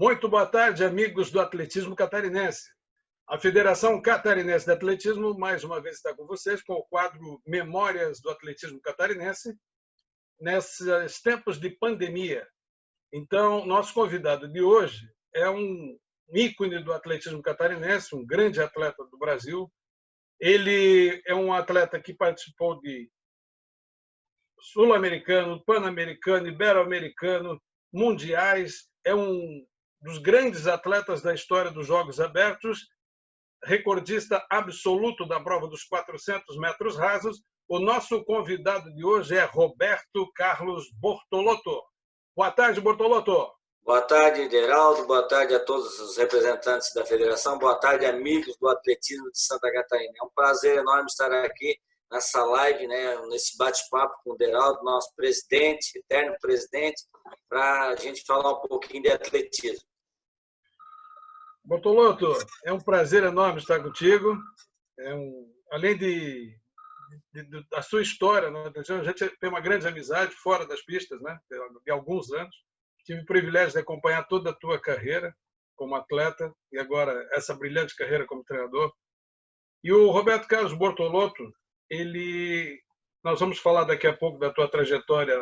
Muito boa tarde, amigos do atletismo catarinense. A Federação Catarinense de Atletismo, mais uma vez, está com vocês com o quadro Memórias do Atletismo Catarinense, nesses tempos de pandemia. Então, nosso convidado de hoje é um ícone do atletismo catarinense, um grande atleta do Brasil. Ele é um atleta que participou de sul-americano, pan-americano, ibero-americano, mundiais, é um dos grandes atletas da história dos Jogos Abertos, recordista absoluto da prova dos 400 metros rasos. O nosso convidado de hoje é Roberto Carlos Bortolotto. Boa tarde, Bortolotto. Boa tarde, Deraldo. Boa tarde a todos os representantes da federação. Boa tarde, amigos do atletismo de Santa Catarina. É um prazer enorme estar aqui nessa live, nesse bate-papo com o Deraldo, nosso presidente, eterno presidente, para a gente falar um pouquinho de atletismo. Bortolotto, é um prazer enorme estar contigo. Além da sua história, a gente tem uma grande amizade fora das pistas, de alguns anos. Tive o privilégio de acompanhar toda a tua carreira como atleta e agora essa brilhante carreira como treinador. E o Roberto Carlos Bortolotto, nós vamos falar daqui a pouco da tua trajetória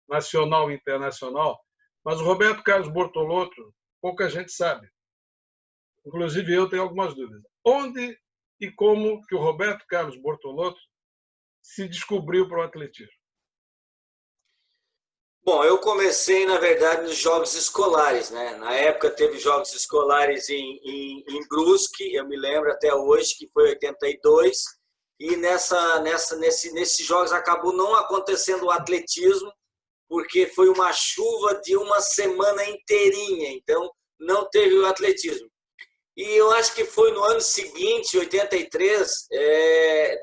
nacional e internacional, mas o Roberto Carlos Bortolotto, pouca gente sabe. Inclusive eu tenho algumas dúvidas. Onde e como que o Roberto Carlos Bortolotto se descobriu para o atletismo? Bom, eu comecei, na verdade, nos jogos escolares, né? Na época teve jogos escolares em Brusque, eu me lembro até hoje, que foi em 82, e nesses jogos acabou não acontecendo o atletismo, porque foi uma chuva de uma semana inteirinha, então não teve o atletismo. E eu acho que foi no ano seguinte, 83,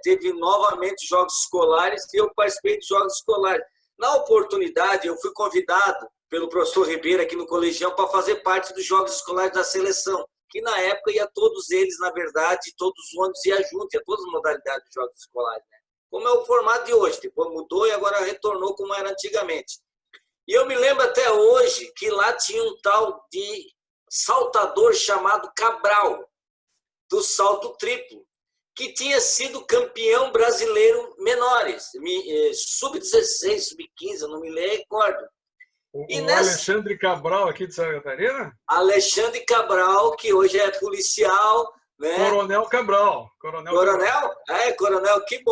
teve novamente jogos escolares e eu participei de jogos escolares. Na oportunidade, eu fui convidado pelo professor Ribeiro aqui no Colegião para fazer parte dos jogos escolares da seleção, que na época ia todos eles, na verdade, todos os ônibus iam junto, ia todas as modalidades de jogos escolares, né? Como é o formato de hoje, depois mudou e agora retornou como era antigamente. E eu me lembro até hoje que lá tinha um tal de saltador chamado Cabral, do salto triplo, que tinha sido campeão brasileiro menores, sub-16, sub-15, eu não me recordo. Alexandre Cabral, aqui de Santa Catarina? Alexandre Cabral, que hoje é policial, né? Coronel Cabral. Coronel? Coronel, que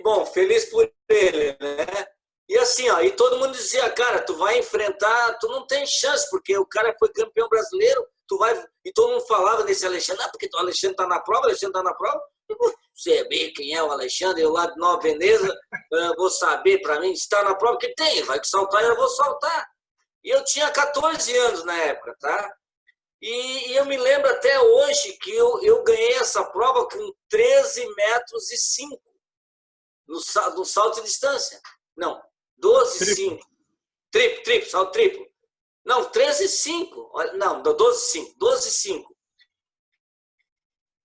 bom, feliz por ele, né? E assim, e todo mundo dizia, cara, tu vai enfrentar, tu não tem chance, porque o cara foi campeão brasileiro, e todo mundo falava desse Alexandre, porque o Alexandre tá na prova, você vê quem é o Alexandre, eu lá de Nova Veneza, vou saber para mim, está na prova que tem, vai que saltar, eu vou saltar. E eu tinha 14 anos na época, tá? E eu me lembro até hoje que eu ganhei essa prova com 13 metros e 5 no salto de distância. Não, 12,5. Triplo, salto triplo. Não, 13,5. Não, 12,5.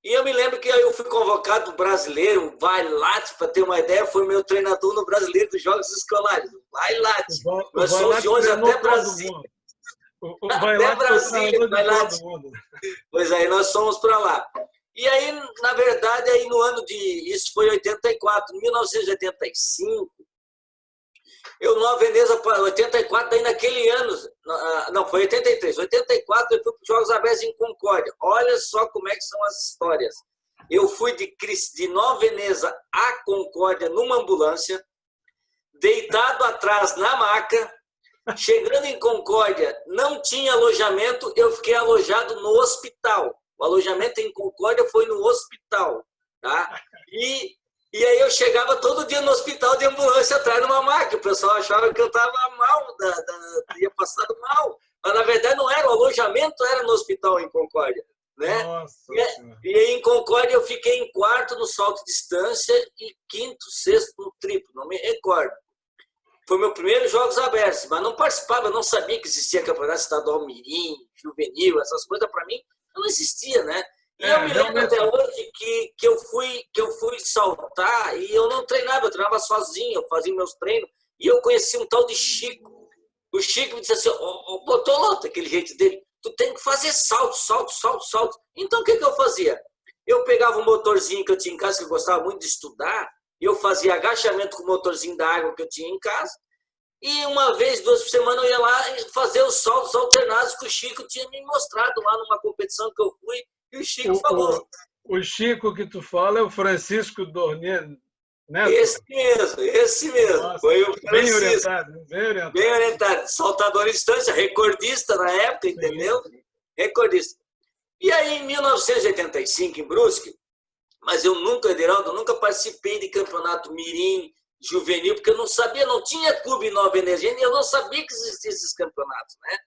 E eu me lembro que aí eu fui convocado para o brasileiro, o Vailate, para ter uma ideia, foi meu treinador no brasileiro dos Jogos Escolares. Vailate. Nós somos de 11 até Brasília. Até Brasília, Vailate. Pois aí, nós fomos para lá. E aí, na verdade, aí no ano isso foi 84, 1985, eu, Nova Veneza, 84, daí naquele ano, não, foi 83, 84 eu fui para os Jogos Abertos em Concórdia. Olha só como é que são as histórias. Eu fui de Nova Veneza a Concórdia numa ambulância, deitado atrás na maca, chegando em Concórdia, não tinha alojamento, eu fiquei alojado no hospital. O alojamento em Concórdia foi no hospital, tá? E aí eu chegava todo dia no hospital de ambulância atrás de uma maca. O pessoal achava que eu estava mal, ia passado mal. Mas, na verdade, não era. O alojamento era no hospital em Concórdia, né? Nossa. E aí, em Concórdia, eu fiquei em quarto no salto de distância e quinto, sexto no triplo. Não me recordo. Foi meu primeiro Jogos Abertos, mas não participava, não sabia que existia campeonato estadual mirim, juvenil, essas coisas para mim não existia, né? E eu me lembro até hoje que eu fui saltar e eu não treinava, eu treinava sozinho, eu fazia meus treinos, e eu conheci um tal de Chico. O Chico me disse assim, Bortolotto, aquele jeito dele, tu tem que fazer salto, salto, salto, salto. Então, o que eu fazia? Eu pegava um motorzinho que eu tinha em casa, que eu gostava muito de estudar, e eu fazia agachamento com o motorzinho da água que eu tinha em casa, e uma vez, 2 por semana, eu ia lá fazer os saltos alternados que o Chico tinha me mostrado lá numa competição que eu fui, e o Chico falou. O Chico que tu fala é o Francisco Dornier Neto? Esse mesmo. Nossa, foi o bem Francisco. orientado, bem orientado. Bem orientado. Saltador de distância, recordista na época, entendeu? Sim. Recordista. E aí, em 1985, em Brusque, mas eu nunca, Ederaldo, nunca participei de campeonato mirim, juvenil, porque eu não sabia, não tinha clube Nova Energia, e eu não sabia que existiam esses campeonatos, né?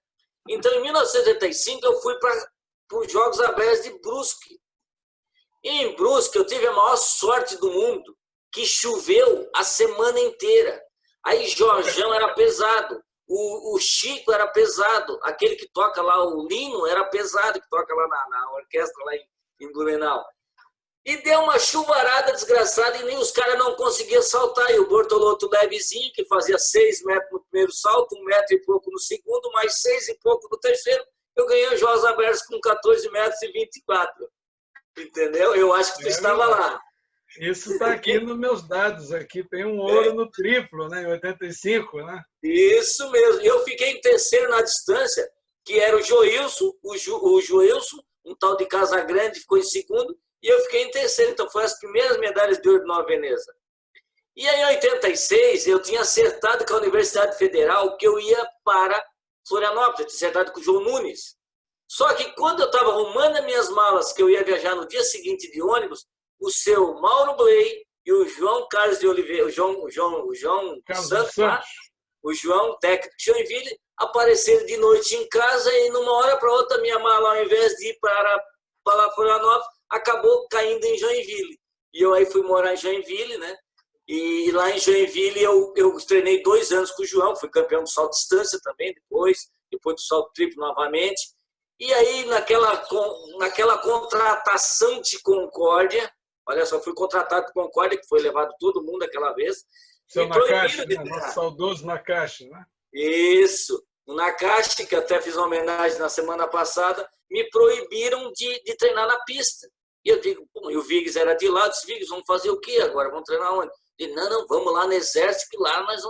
Então, em 1985, eu fui para os Jogos Abertos de Brusque. E em Brusque, eu tive a maior sorte do mundo, que choveu a semana inteira. Aí Jorjão era pesado, o Chico era pesado, aquele que toca lá, o Lino, era pesado, que toca lá na orquestra lá em Blumenau. E deu uma chuvarada desgraçada e nem os caras não conseguiam saltar. E o Bortolotto levezinho, que fazia 6 metros no primeiro salto, 1 metro e pouco no segundo, mais 6 e pouco no terceiro, eu ganhei os Jogos Abertos com 14 metros e 24. Entendeu? Eu acho que tu estava lá. Isso está aqui nos meus dados. Aqui tem um ouro no triplo, né? Em 85, né? Isso mesmo. E eu fiquei em terceiro na distância, que era o Joilson, o Joilson, um tal de Casagrande, ficou em segundo, e eu fiquei em terceiro. Então, foram as primeiras medalhas de ouro de Nova Veneza. E aí, em 86, eu tinha acertado com a Universidade Federal que eu ia para Florianópolis, eu tinha acertado com o João Nunes. Só que quando eu estava arrumando as minhas malas, que eu ia viajar no dia seguinte de ônibus, o seu Mauro Bley e o João Carlos de Oliveira, o João Santos, o João, técnico de Joinville, apareceram de noite em casa e numa hora para outra minha mala, ao invés de ir para Florianópolis, acabou caindo em Joinville. E eu aí fui morar em Joinville, né? E lá em Joinville eu treinei 2 anos com o João, fui campeão de salto de distância também depois do salto triplo novamente. E aí naquela contratação de Concórdia, olha só, fui contratado de Concórdia, que foi levado todo mundo aquela vez. Seu Nakashi, né? Nosso saudoso Nakashi, né? Isso. O Nakashi, que até fiz uma homenagem na semana passada, me proibiram de treinar na pista. E eu digo, e o Viggs era de lá, eu disse, Viggs, vamos fazer o quê agora? Vamos treinar onde? Ele disse, não, vamos lá no Exército, que lá nós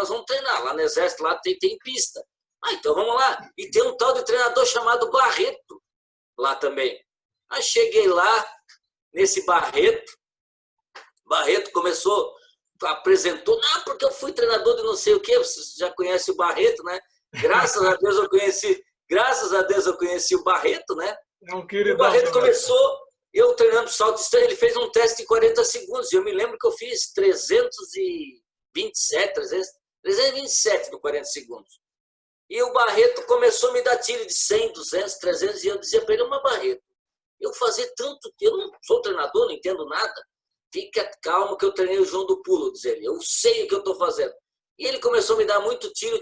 vamos treinar. Lá no Exército lá tem pista. Ah, então vamos lá. E tem um tal de treinador chamado Barreto lá também. Aí cheguei lá, nesse Barreto começou, apresentou, não, porque eu fui treinador de não sei o quê, você já conhece o Barreto, né? Graças a Deus eu conheci o Barreto, né? O Barreto começou, eu treinando salto de distância, ele fez um teste de 40 segundos, e eu me lembro que eu fiz 327 no 40 segundos. E o Barreto começou a me dar tiro de 100, 200, 300, e eu dizia para ele, mas Barreto, eu não sou treinador, não entendo nada. Fica calmo que eu treinei o João do Pulo, diz ele. Eu sei o que eu estou fazendo. E ele começou a me dar muito tiro, e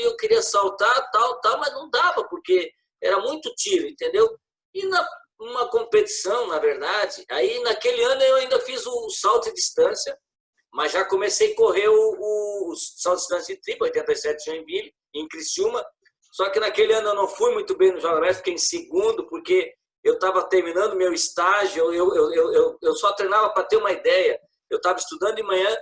eu queria saltar, tal, mas não dava, porque era muito tiro, entendeu? E numa competição, na verdade, aí naquele ano eu ainda fiz o salto de distância, mas já comecei a correr o salto de distância de triplo, 87 Joinville, em Criciúma. Só que naquele ano eu não fui muito bem no Jogos Abertos, fiquei em segundo, porque eu estava terminando meu estágio, eu só treinava, para ter uma ideia, eu estava estudando de manhã,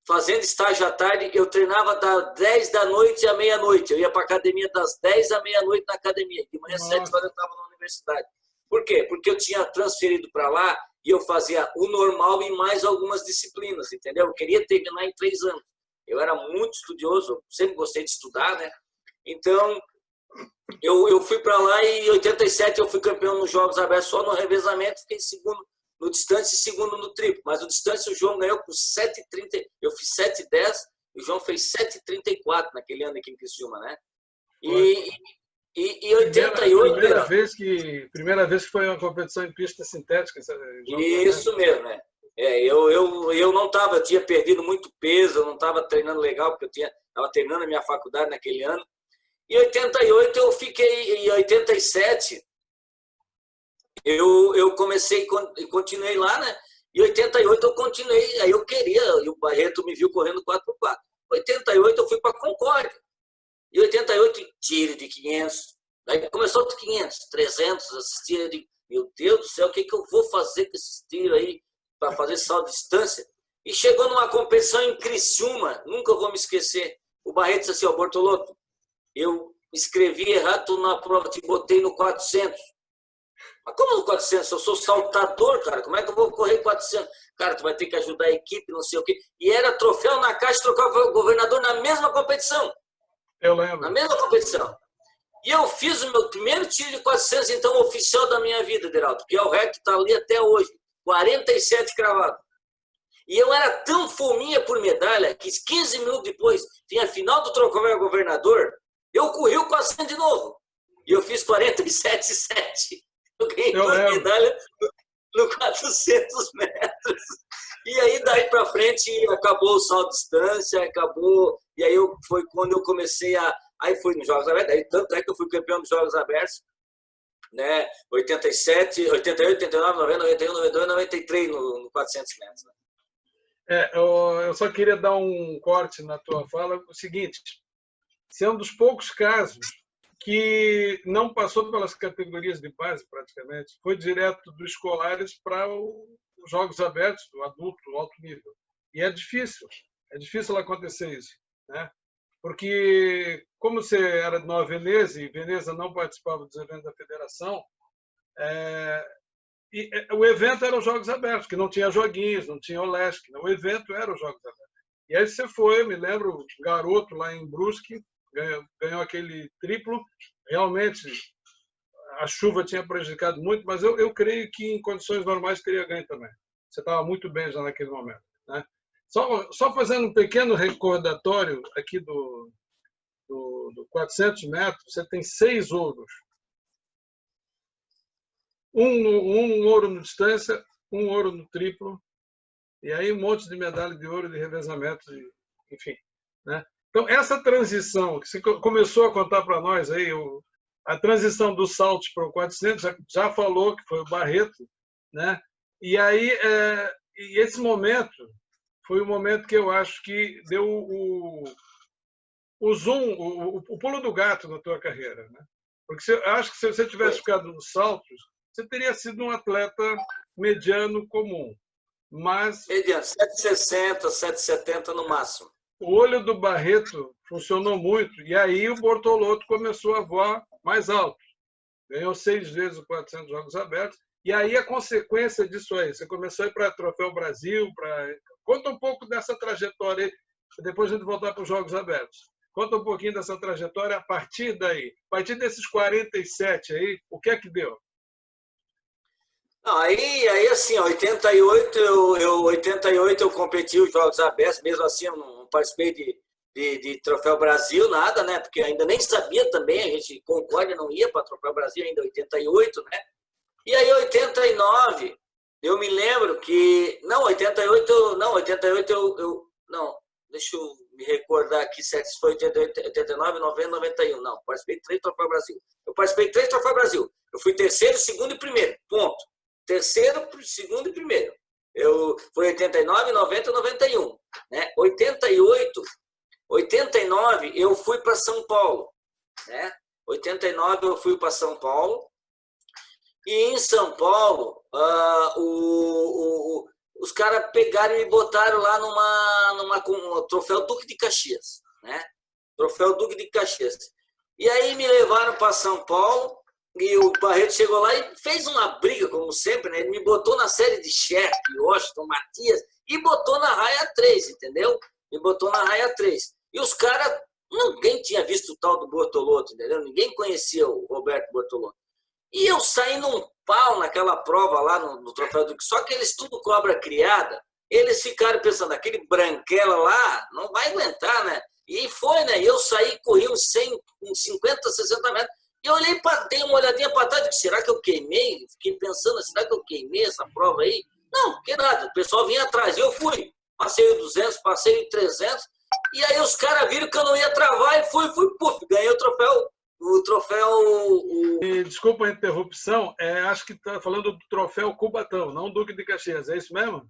fazendo estágio à tarde, eu treinava das 10 da noite à meia-noite, eu ia para a academia das 10 à meia-noite na academia, de manhã às 7 horas eu estava na universidade. Por quê? Porque eu tinha transferido para lá e eu fazia o normal e mais algumas disciplinas, entendeu? Eu queria terminar em 3 anos. Eu era muito estudioso, sempre gostei de estudar, né? Então, eu fui para lá e em 87 eu fui campeão nos Jogos Abertos só no revezamento, fiquei segundo no distância e segundo no triplo. Mas o distância o João ganhou com 7,30, eu fiz 7,10 e o João fez 7,34 naquele ano aqui em Criciúma, né? E 88... Primeira vez que foi uma competição em pista sintética. Isso mesmo, né? Eu não estava, eu tinha perdido muito peso, eu não estava treinando legal, porque eu estava terminando a minha faculdade naquele ano. Em 88 eu fiquei, em 87 eu comecei e continuei lá, né? Em 88 eu continuei, aí eu queria, e o Barreto me viu correndo 4x4. Em 88 eu fui para Concórdia. E 88, tiro de 500. Daí começou de 500, 300, assistia. Eu digo, meu Deus do céu, o que eu vou fazer com esses tiros aí para fazer salto de distância? E chegou numa competição em Criciúma, nunca vou me esquecer. O Barreto disse assim, ó, Bortolotto, eu escrevi errado na prova, te botei no 400. Mas como no 400? Eu sou saltador, cara, como é que eu vou correr 400? Cara, tu vai ter que ajudar a equipe, não sei o quê. E era troféu na caixa, trocava o governador na mesma competição. Eu lembro. Na mesma competição. E eu fiz o meu primeiro tiro de 400, então, oficial da minha vida, Deraldo, que é o REC que está ali até hoje. 47 cravado. E eu era tão fominha por medalha que 15 minutos depois, tinha a final do troféu governador, eu corri o 400 de novo. E eu fiz 47,7. Eu ganhei duas medalhas no 400 metros. E aí, daí para frente, acabou o salto de distância, acabou. E aí foi quando eu comecei a. Aí fui nos Jogos Abertos, aí, tanto é que eu fui campeão dos Jogos Abertos, né? 87, 88, 89, 90, 91, 92, 93 no 400 metros. Né? Eu só queria dar um corte na tua fala. O seguinte, você é um dos poucos casos que não passou pelas categorias de base, praticamente. Foi direto dos escolares para os Jogos Abertos, do adulto, do alto nível. E é difícil acontecer isso, né? Porque, como você era de Nova Veneza, e Veneza não participava dos eventos da federação, o evento era os Jogos Abertos, que não tinha joguinhos, não tinha Olesc, o evento era os Jogos Abertos. E aí você foi, eu me lembro, garoto lá em Brusque, ganhou aquele triplo. Realmente, a chuva tinha prejudicado muito, mas eu creio que em condições normais teria ganho também. Você estava muito bem já naquele momento, né? Só fazendo um pequeno recordatório aqui do 400 metros, você tem 6 ouros. Um ouro no distância, um ouro no triplo, e aí um monte de medalha de ouro de revezamento, enfim, né? Então, essa transição, que você começou a contar para nós, aí, a transição dos saltos para o 400, já falou que foi o Barreto, né? E aí, e esse momento foi o momento que eu acho que deu o zoom, o pulo do gato na tua carreira, né? Porque eu acho que se você tivesse ficado nos saltos, você teria sido um atleta mediano comum. Mas mediano, 7,60, 7,70 no máximo. O olho do Barreto funcionou muito, e aí o Bortolotto começou a voar mais alto. Ganhou 6 vezes o 400 Jogos Abertos, e aí a consequência disso aí, você começou a ir para Troféu Brasil, conta um pouco dessa trajetória aí, depois a gente voltar para os Jogos Abertos. Conta um pouquinho dessa trajetória a partir daí. A partir desses 47 aí, o que é que deu? Não, aí assim, 88 eu competi os Jogos Abertos, mesmo assim eu não participei de Troféu Brasil, nada, né? Porque ainda nem sabia também, a gente Concórdia não ia para Troféu Brasil ainda 88, né? E aí 89, eu me lembro que, não, 88 não, deixa eu me recordar aqui, se foi 88, 89, 90, 91, não, participei de 3 Troféu Brasil. Eu participei de 3 Troféu Brasil. Eu fui terceiro, segundo e primeiro, ponto. Terceiro, segundo e primeiro. Foi 89, 90, 91. Né? 89, eu fui para São Paulo. Né? 89, eu fui para São Paulo. E em São Paulo, os caras pegaram e me botaram lá numa Troféu Duque de Caxias. Né? Troféu Duque de Caxias. E aí me levaram para São Paulo. E o Barreto chegou lá e fez uma briga, como sempre, né? Ele me botou na série de chefe, Washington, Matias, e botou na raia 3, entendeu? Me botou na raia 3. E os caras, ninguém tinha visto o tal do Bortolotto, entendeu? Ninguém conhecia o Roberto Bortolotto. E eu saí num pau naquela prova lá no Troféu do... Só que eles tudo cobra criada, eles ficaram pensando, aquele branquela lá não vai aguentar, né? E foi, né? E eu saí, corri uns 50, 60 metros. E eu olhei, dei uma olhadinha para trás e disse, será que eu queimei? Fiquei pensando, será que eu queimei essa prova aí? Não, que nada. O pessoal vinha atrás e eu fui. Passei o 200, passei o 300. E aí os caras viram que eu não ia travar e fui, puf, ganhei o troféu. Desculpa a interrupção, acho que está falando do Troféu Cubatão, não Duque de Caxias, é isso mesmo?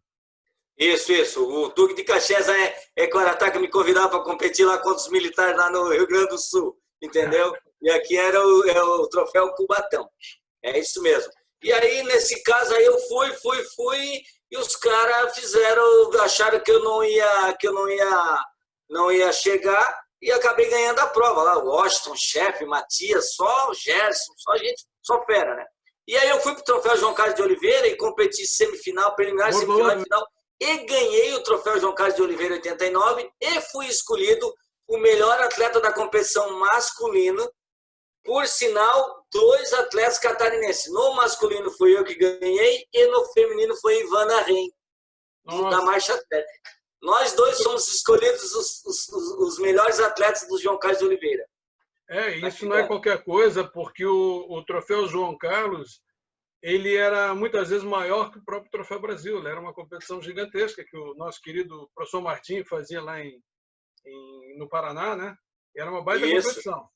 Isso. O Duque de Caxias é Guaratá me convidava para competir lá contra os militares lá no Rio Grande do Sul, entendeu? E aqui era o troféu Cubatão. É isso mesmo. E aí, nesse caso, aí eu fui, e os caras acharam que eu não ia chegar, e acabei ganhando a prova lá. O Washington, chefe, Matias, só o Gerson, só gente, só fera, né? E aí eu fui pro troféu João Carlos de Oliveira e competi semifinal, preliminar, semifinal e final, e ganhei o troféu João Carlos de Oliveira 89 e fui escolhido o melhor atleta da competição masculina. Por sinal, 2 atletas catarinenses. No masculino fui eu que ganhei e no feminino foi Ivana Ren, da marcha atlética. Nós 2 somos escolhidos os melhores atletas do João Carlos de Oliveira. Isso não é qualquer coisa, porque o troféu João Carlos, ele era muitas vezes maior que o próprio Troféu Brasil. Ele era uma competição gigantesca que o nosso querido professor Martim fazia lá no Paraná, né? Era uma baita competição.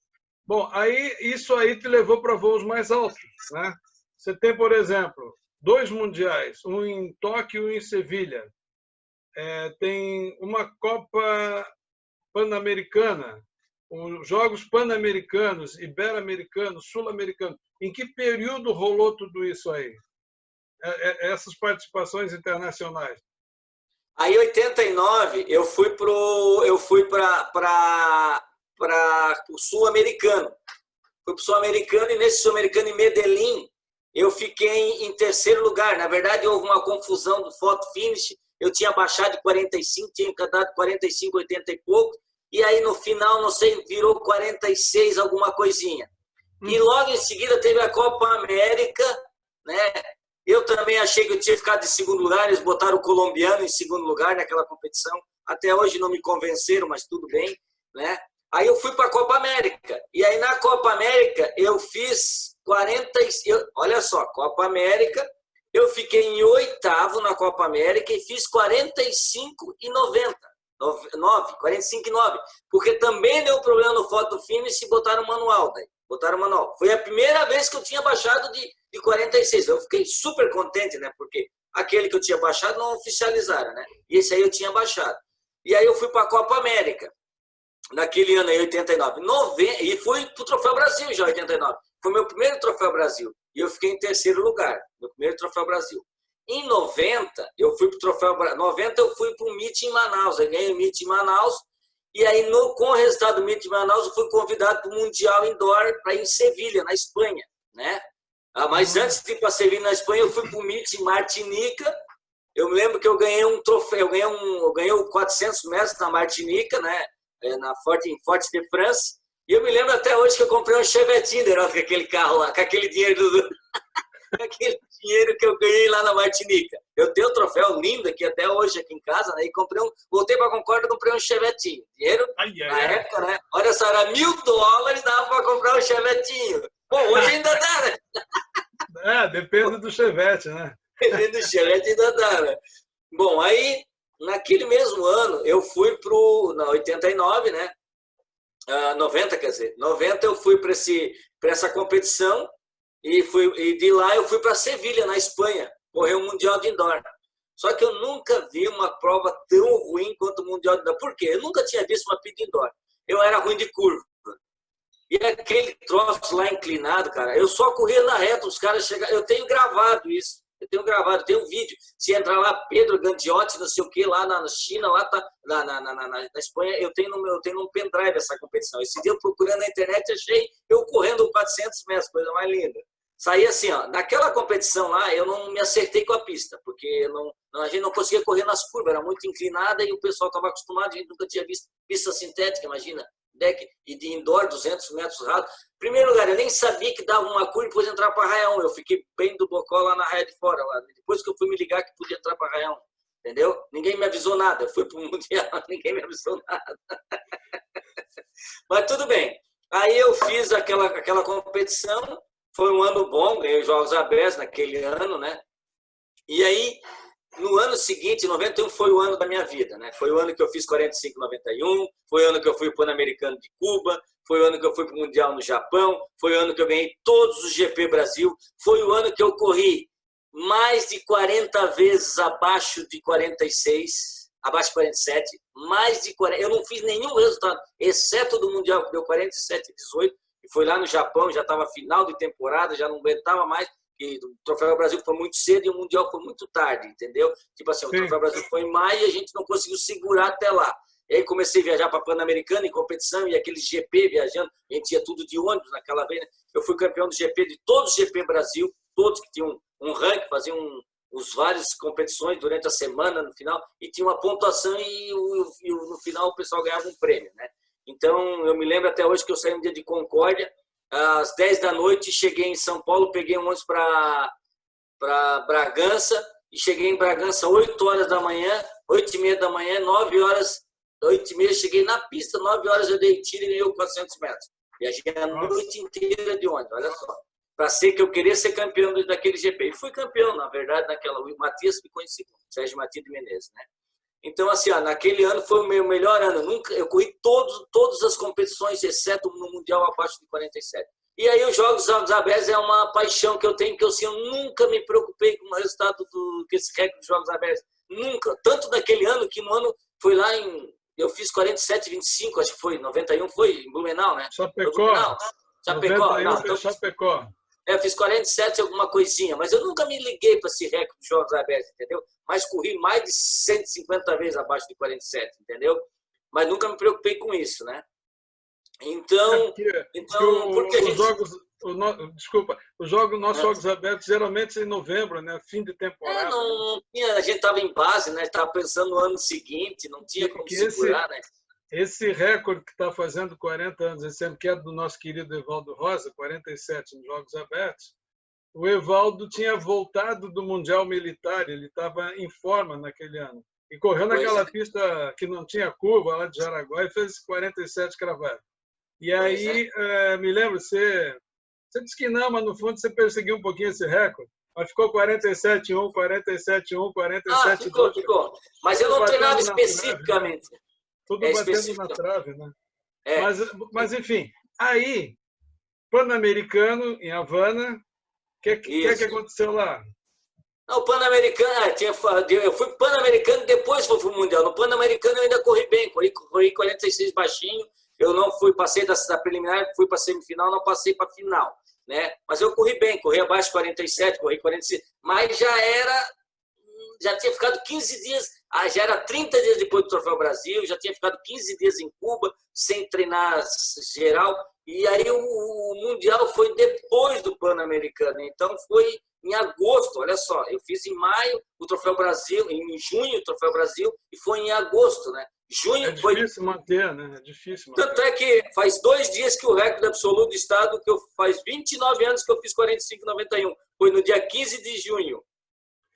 Bom, isso aí te levou para voos mais altos, né? Você tem, por exemplo, 2 mundiais, um em Tóquio e um em Sevilha. Tem uma Copa Pan-Americana, os Jogos Pan-Americanos, Ibero-Americanos, Sul-Americanos. Em que período rolou tudo isso aí? Essas participações internacionais? Aí, em 89, eu fui para o Sul-Americano. Fui para o Sul-Americano, e nesse Sul-Americano em Medellín, eu fiquei em 3º lugar. Na verdade, houve uma confusão do photo finish. Eu tinha baixado de 45, tinha dado 45, 80 e pouco. E aí, no final, não sei, virou 46, alguma coisinha. E logo em seguida teve a Copa América, né? Eu também achei que eu tinha ficado em 2º lugar. Eles botaram o colombiano em 2º lugar naquela competição. Até hoje não me convenceram, mas tudo bem, né? Aí eu fui para a Copa América. E aí na Copa América eu fiz 40. Olha só, Copa América, eu fiquei em 8º na Copa América e fiz 45,90. 45,9. Porque também deu problema no photo finish e botaram manual. Daí. Botaram manual. Foi a primeira vez que eu tinha baixado de 46. Eu fiquei super contente, né? Porque aquele que eu tinha baixado não oficializaram, né? E esse aí eu tinha baixado. E aí eu fui para a Copa América. Naquele ano aí, 89. E fui para o Troféu Brasil já, 89. Foi meu primeiro Troféu Brasil. E eu fiquei em 3º lugar. Meu primeiro Troféu Brasil. Em 90, eu fui para o Troféu Brasil. 90 eu fui para o Meet em Manaus. Eu ganhei o Meet em Manaus. E aí, com o resultado do Meet em Manaus, eu fui convidado para o Mundial Indoor para ir em Sevilha, na Espanha. Né? Mas antes de ir para Sevilha, na Espanha, eu fui para o Meet em Martinica. Eu me lembro que eu ganhei um troféu. Eu ganhei o 400 metros na Martinica, né? Em Fort-de-France. E eu me lembro até hoje que eu comprei um Chevetinho com aquele carro lá, com aquele dinheiro aquele dinheiro que eu ganhei lá na Martinica. Eu tenho um troféu lindo aqui até hoje aqui em casa, né? E voltei para Concórdia e comprei um Chevetinho. Dinheiro, na época, né? Olha só, era $1.000, dava para comprar um Chevetinho. Bom, hoje ainda dá, né? Depende do Chevette, né? Depende do Chevette, ainda dá, né? Bom, aí naquele mesmo ano, eu fui na 89, né? 90, quer dizer. 90 eu fui para essa competição e de lá eu fui para Sevilha, na Espanha, correr o Mundial de Indoor. Só que eu nunca vi uma prova tão ruim quanto o Mundial de Indoor. Por quê? Eu nunca tinha visto uma pista indoor. Eu era ruim de curva. E aquele troço lá inclinado, cara, eu só corria na reta, os caras chegavam. Eu tenho gravado isso. Tenho um vídeo. Se entrar lá, Pedro Gandiotti, não sei o que, lá na China, lá tá, na Espanha, eu tenho num pendrive essa competição. Esse dia eu procurando na internet, achei eu correndo 400 metros, coisa mais linda. Saí assim, ó, naquela competição lá, eu não me acertei com a pista, porque a gente não conseguia correr nas curvas, era muito inclinada e o pessoal estava acostumado, a gente nunca tinha visto pista sintética, imagina, deck e de indoor, 200 metros raso. Primeiro lugar, eu nem sabia que dava uma curva e depois entrar para Arraial. Eu fiquei bem do bocó lá na raia de fora. Lá. Depois que eu fui me ligar que podia entrar para Arraial. Entendeu? Ninguém me avisou nada. Eu fui para o Mundial, ninguém me avisou nada. Mas tudo bem. Aí eu fiz aquela competição. Foi um ano bom, ganhei os Jogos Abertos naquele ano, né? E aí, no ano seguinte, 91, foi o ano da minha vida, né? Foi o ano que eu fiz 45,91, foi o ano que eu fui para o Pan-Americano de Cuba, foi o ano que eu fui para o Mundial no Japão, foi o ano que eu ganhei todos os GP Brasil, foi o ano que eu corri mais de 40 vezes abaixo de 46, abaixo de 47, mais de 40. Eu não fiz nenhum resultado, exceto do Mundial, que deu 47,18, e foi lá no Japão, já estava final de temporada, já não aguentava mais, e o Troféu Brasil foi muito cedo e o Mundial foi muito tarde, entendeu? Tipo assim, o Troféu Brasil foi em maio e a gente não conseguiu segurar até lá. E aí comecei a viajar para a Pan-Americana em competição e aqueles GP viajando, a gente ia tudo de ônibus naquela vez, né? Eu fui campeão do GP, de todos os GP Brasil, todos que tinham um ranking, faziam os várias competições durante a semana, no final, e tinha uma pontuação e no final o pessoal ganhava um prêmio, né? Então, eu me lembro até hoje que eu saí um dia de Concórdia, às 10 da noite, cheguei em São Paulo, peguei um ônibus para Bragança, e cheguei em Bragança 8 horas da manhã, 8h30 da manhã, 9 horas, 8h30, cheguei na pista, 9 horas eu dei tiro e ganhei 400 metros. Viajei a noite inteira de ônibus, olha só. Para ser que eu queria ser campeão daquele GP. E fui campeão, na verdade, naquela. O Matias me conhecia, Sérgio Matias de Menezes, né? Então, assim, naquele ano foi o meu melhor ano. Eu corri todas as competições, exceto no Mundial abaixo de 47. E aí os Jogos Abertos é uma paixão que eu tenho, que eu nunca me preocupei com o resultado com esse recorde dos Jogos Abertos. Nunca. Tanto naquele ano, que no ano foi lá em... Eu fiz 47,25, acho que foi. 91 foi, em Blumenau, né? Chapecó. Chapecó. Não, então, Chapecó. eu fiz 47 alguma coisinha, mas eu nunca me liguei para esse recorde dos Jogos Abertos, entendeu? Mas corri mais de 150 vezes abaixo de 47, entendeu? Mas nunca me preocupei com isso, né? Então, porque os jogos, os nossos Jogos Abertos geralmente em novembro, né? Fim de temporada. Não tinha, a gente estava em base, né? Estava pensando no ano seguinte, não tinha como segurar, né? Esse recorde que está fazendo 40 anos esse ano, que é do nosso querido Evaldo Rosa, 47 nos Jogos Abertos, o Evaldo tinha voltado do Mundial Militar, ele estava em forma naquele ano. E correu naquela pista que não tinha curva, lá de Jaraguá, e fez 47 cravado. E aí, me lembro, você disse que não, mas no fundo você perseguiu um pouquinho esse recorde. Mas ficou 47,1, 47,1, 47,2. Ficou. Mas eu não treinava especificamente. Tudo batendo na trave, né? Mas, enfim, aí, Pan-Americano, em Havana, o que aconteceu lá? O Pan-Americano, eu fui Pan-Americano, depois fui pro Mundial. No Pan-Americano eu ainda corri bem, corri 46 baixinho, eu não fui, passei da preliminar, fui para semifinal, não passei para final, né? Mas eu corri bem, corri abaixo de 47, corri 46, mas já tinha ficado 15 dias, já era 30 dias depois do Troféu Brasil, já tinha ficado 15 dias em Cuba, sem treinar geral, e aí o Mundial foi depois do Pan-Americano, então foi em agosto, olha só, eu fiz em maio o Troféu Brasil, em junho o Troféu Brasil, e foi em agosto, né? Junho foi... difícil manter, né? É difícil manter. Tanto é que faz 2 dias que o recorde absoluto do estado, faz 29 anos que eu fiz 45,91, foi no dia 15 de junho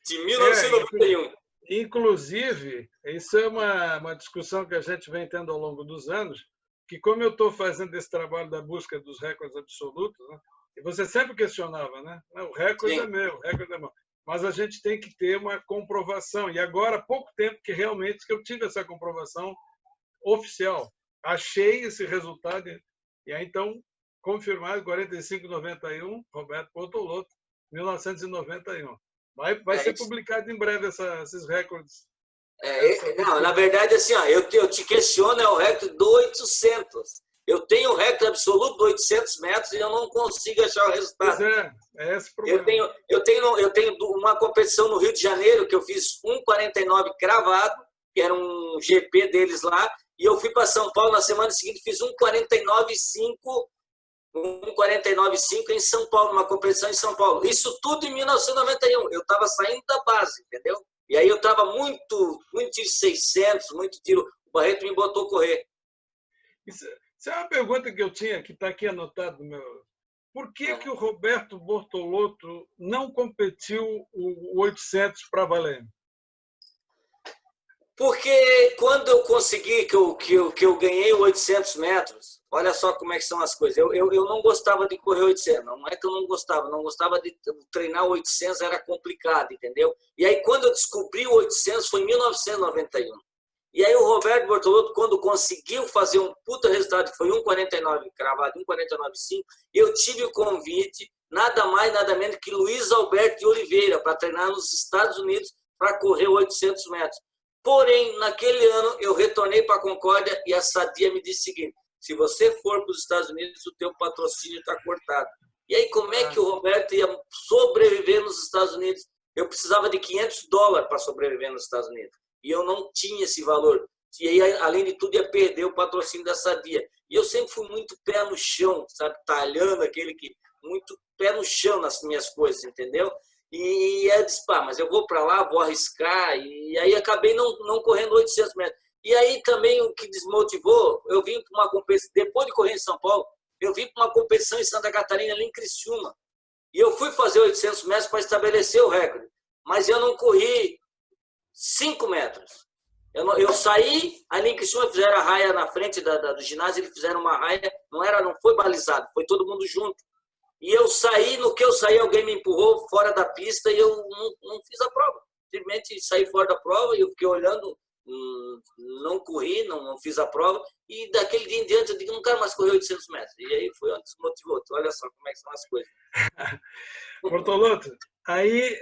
de 1991. Inclusive, isso é uma discussão que a gente vem tendo ao longo dos anos, que como eu estou fazendo esse trabalho da busca dos recordes absolutos, né? E você sempre questionava, né? O recorde é meu, o recorde é meu. Mas a gente tem que ter uma comprovação. E agora, há pouco tempo que realmente eu tive essa comprovação oficial. Achei esse resultado. E aí, então, confirmado, 45,91, Roberto Bortolotto, 1991. Vai ser publicado em breve esses recordes. Não, na verdade, assim, eu te questiono, é o recorde do 800. Eu tenho o recorde absoluto de 800 metros e eu não consigo achar o resultado. Pois é esse problema. Eu tenho uma competição no Rio de Janeiro que eu fiz 1,49 cravado, que era um GP deles lá, e eu fui para São Paulo na semana seguinte, fiz 1,49,5 em São Paulo, uma competição em São Paulo. Isso tudo em 1991. Eu estava saindo da base, entendeu? E aí eu estava muito tiro 600, muito tiro. O Barreto me botou correr. Isso é uma pergunta que eu tinha, que está aqui anotado no meu. Por que o Roberto Bortolotto não competiu o 800 para valer? Porque quando eu consegui que eu ganhei o 800 metros, olha só como é que são as coisas. Eu não gostava de correr 800, não é que eu não gostava de treinar 800, era complicado, entendeu? E aí quando eu descobri o 800 foi em 1991. E aí o Roberto Bortolotto, quando conseguiu fazer um puta resultado, que foi 1,49 cravado, 1,49,5, eu tive o convite nada mais, nada menos que Luiz Alberto de Oliveira, para treinar nos Estados Unidos para correr 800 metros. Porém, naquele ano, eu retornei para a Concórdia e a Sadia me disse o seguinte: se você for para os Estados Unidos, o teu patrocínio está cortado. E aí, como é que o Roberto ia sobreviver nos Estados Unidos? Eu precisava de $500 para sobreviver nos Estados Unidos. E eu não tinha esse valor. E aí, além de tudo, ia perder o patrocínio da Sadia. E eu sempre fui muito pé no chão, sabe? Talhando aquele que... Muito pé no chão nas minhas coisas, entendeu? E eu disse, pá, mas eu vou para lá, vou arriscar. E aí acabei não correndo 800 metros. E aí também o que desmotivou, eu vim para uma competição, depois de correr em São Paulo, eu vim para uma competição em Santa Catarina, ali em Criciúma. E eu fui fazer 800 metros para estabelecer o recorde. Mas eu não corri 5 metros. Eu saí, ali em Criciúma fizeram a raia na frente do ginásio, eles fizeram uma raia, não foi balizado, foi todo mundo junto. E eu saí, no que eu saí, alguém me empurrou fora da pista e eu não fiz a prova. Simplesmente saí fora da prova e eu fiquei olhando, não corri, não fiz a prova. E daquele dia em diante eu digo, não quero mais correr 800 metros. E aí foi onde desmotivou. Olha só como é que são as coisas. Bortolotto, aí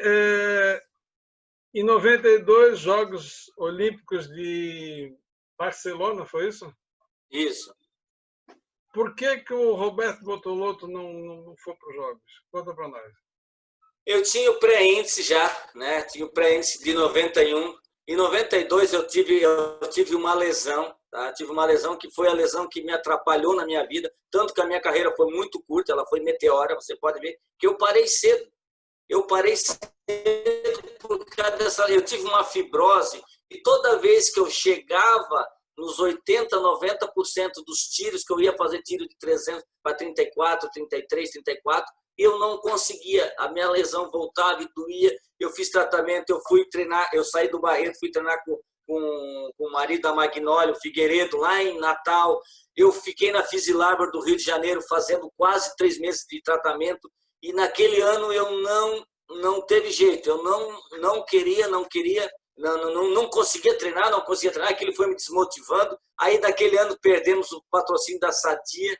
em 92, Jogos Olímpicos de Barcelona, foi isso? Isso. Por que o Roberto Bortolotto não foi para os Jogos? Conta para nós. Eu tinha o pré-índice já, né? Tinha o pré-índice de 91. Em 92 eu tive uma lesão, tá? Tive uma lesão que foi a lesão que me atrapalhou na minha vida, tanto que a minha carreira foi muito curta, ela foi meteórica, você pode ver que eu parei cedo. Eu parei cedo por causa dessa... Eu tive uma fibrose e toda vez que eu chegava nos 80%, 90% dos tiros, que eu ia fazer tiro de 300 para 34, 33, 34, eu não conseguia. A minha lesão voltava e doía. Eu fiz tratamento, eu fui treinar, eu saí do Barreto, fui treinar com o marido da Magnólio, Figueiredo, lá em Natal. Eu fiquei na Fisilabra do Rio de Janeiro fazendo quase 3 meses de tratamento. E naquele ano eu não teve jeito. Eu não conseguia treinar, aquilo foi me desmotivando. Aí, daquele ano, perdemos o patrocínio da Sadia.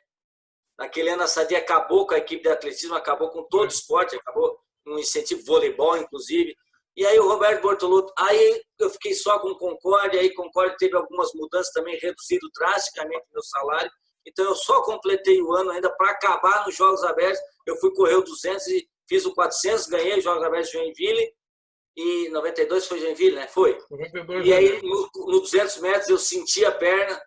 Naquele ano, a Sadia acabou com a equipe de atletismo, acabou com todo o esporte, acabou com um incentivo voleibol, inclusive. E aí, o Roberto Bortolotto, aí eu fiquei só com o Concórdia, aí Concórdia teve algumas mudanças também, reduzido drasticamente meu salário. Então, eu só completei o ano ainda para acabar nos Jogos Abertos. Eu fui correr o 200 e fiz o 400, ganhei os Jogos Abertos de Joinville. E 92 foi Joinville, né? Foi. 92, e aí, no 200 metros, eu senti a perna,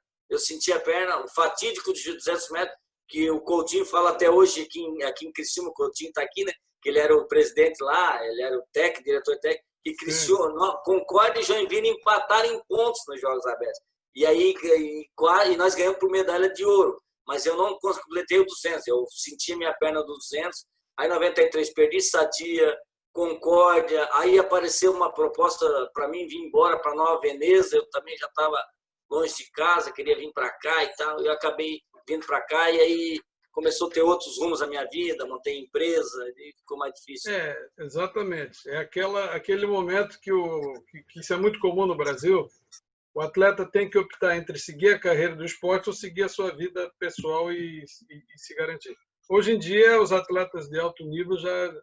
o fatídico de 200 metros, que o Coutinho fala até hoje, aqui em Criciúma, o Coutinho está aqui, né? Que ele era o presidente lá, ele era o diretor técnico, que Criciúma, Concórdia e Joinville empataram em pontos nos Jogos Abertos. E aí nós ganhamos por medalha de ouro. Mas eu não completei o 200, eu senti minha perna do 200. Aí, em 93, perdi Sadia, Concórdia, aí apareceu uma proposta para mim vir embora para Nova Veneza, eu também já estava longe de casa, queria vir para cá e tal, eu acabei vindo para cá e aí começou a ter outros rumos na minha vida, montei empresa, e ficou mais difícil. Exatamente. É aquele momento que isso é muito comum no Brasil, o atleta tem que optar entre seguir a carreira do esporte ou seguir a sua vida pessoal e se garantir. Hoje em dia, os atletas de alto nível já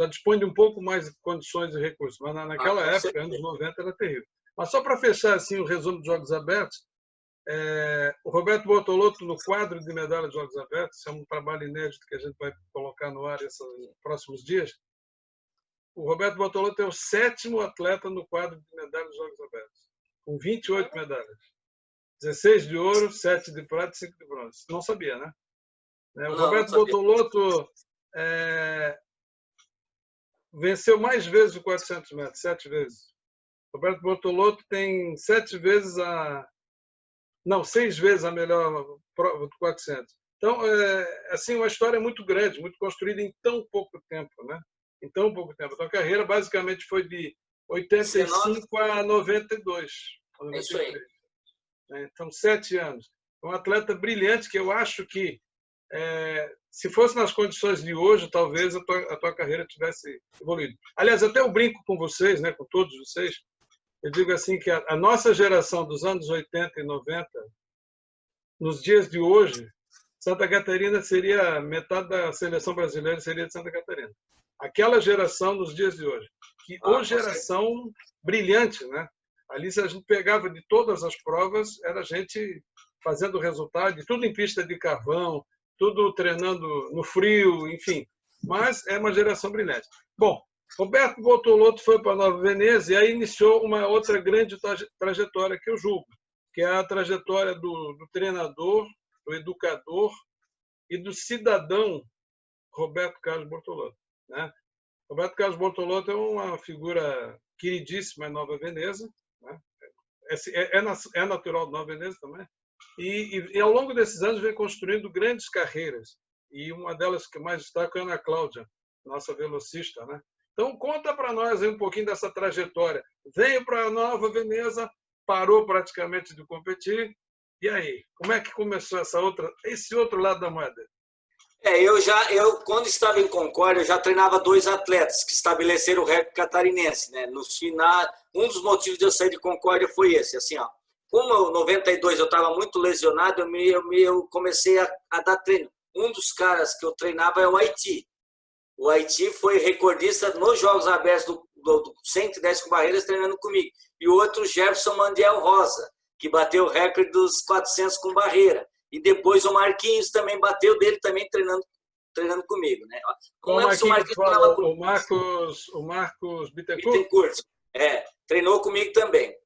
dispõe de um pouco mais de condições e recursos, mas naquela época, anos 90, era terrível. Mas só para fechar assim, o resumo dos Jogos Abertos, o Roberto Bortolotto no quadro de medalha dos Jogos Abertos, isso é um trabalho inédito que a gente vai colocar no ar esses próximos dias, o Roberto Bortolotto é o 7º atleta no quadro de medalha dos Jogos Abertos, com 28 medalhas. 16 de ouro, 7 de prata e 5 de bronze. Não sabia, né? O Roberto Bortolotto venceu mais vezes o 400 metros, 7 vezes. Roberto Bortolotto tem 6 vezes a melhor prova do 400. Então, assim, uma história muito grande, muito construída em tão pouco tempo, né? Em tão pouco tempo. Então, a carreira basicamente foi de 85 a 92. É isso aí. Então, 7 anos. Um atleta brilhante que eu acho que se fosse nas condições de hoje, talvez a tua carreira tivesse evoluído. Aliás, até eu brinco com vocês, né, com todos vocês, eu digo assim que a nossa geração dos anos 80 e 90, nos dias de hoje, Santa Catarina seria metade da seleção brasileira seria de Santa Catarina. Aquela geração dos dias de hoje, que ou geração brilhante, né? Ali, se a gente pegava de todas as provas, era a gente fazendo resultado, e tudo em pista de carvão, tudo treinando no frio, enfim. Mas é uma geração brilhante. Bom, Roberto Bortolotto foi para Nova Veneza e aí iniciou uma outra grande trajetória que eu julgo, que é a trajetória do treinador, do educador e do cidadão Roberto Carlos Bortolotto, né? Roberto Carlos Bortolotto é uma figura queridíssima em Nova Veneza, né? É natural de Nova Veneza também, e ao longo desses anos vem construindo grandes carreiras, e uma delas que mais destaca é a Ana Cláudia, nossa velocista, né? Então, conta para nós aí um pouquinho dessa trajetória. Veio para Nova Veneza, parou praticamente de competir, e aí? Como é que começou esse outro lado da moeda? Eu quando estava em Concórdia, eu já treinava 2 atletas que estabeleceram o recorde catarinense, né? No final, um dos motivos de eu sair de Concórdia foi esse, assim, ó. Como em 92 eu estava muito lesionado, eu comecei a dar treino. Um dos caras que eu treinava é o Haiti. O Haiti foi recordista nos Jogos Abertos do 110 com barreiras treinando comigo. E o outro, Jefferson Mandiel Rosa, que bateu o recorde dos 400 com barreira. E depois o Marquinhos também bateu dele, também treinando comigo, né? O Marcos Bittencourt. Treinou comigo também.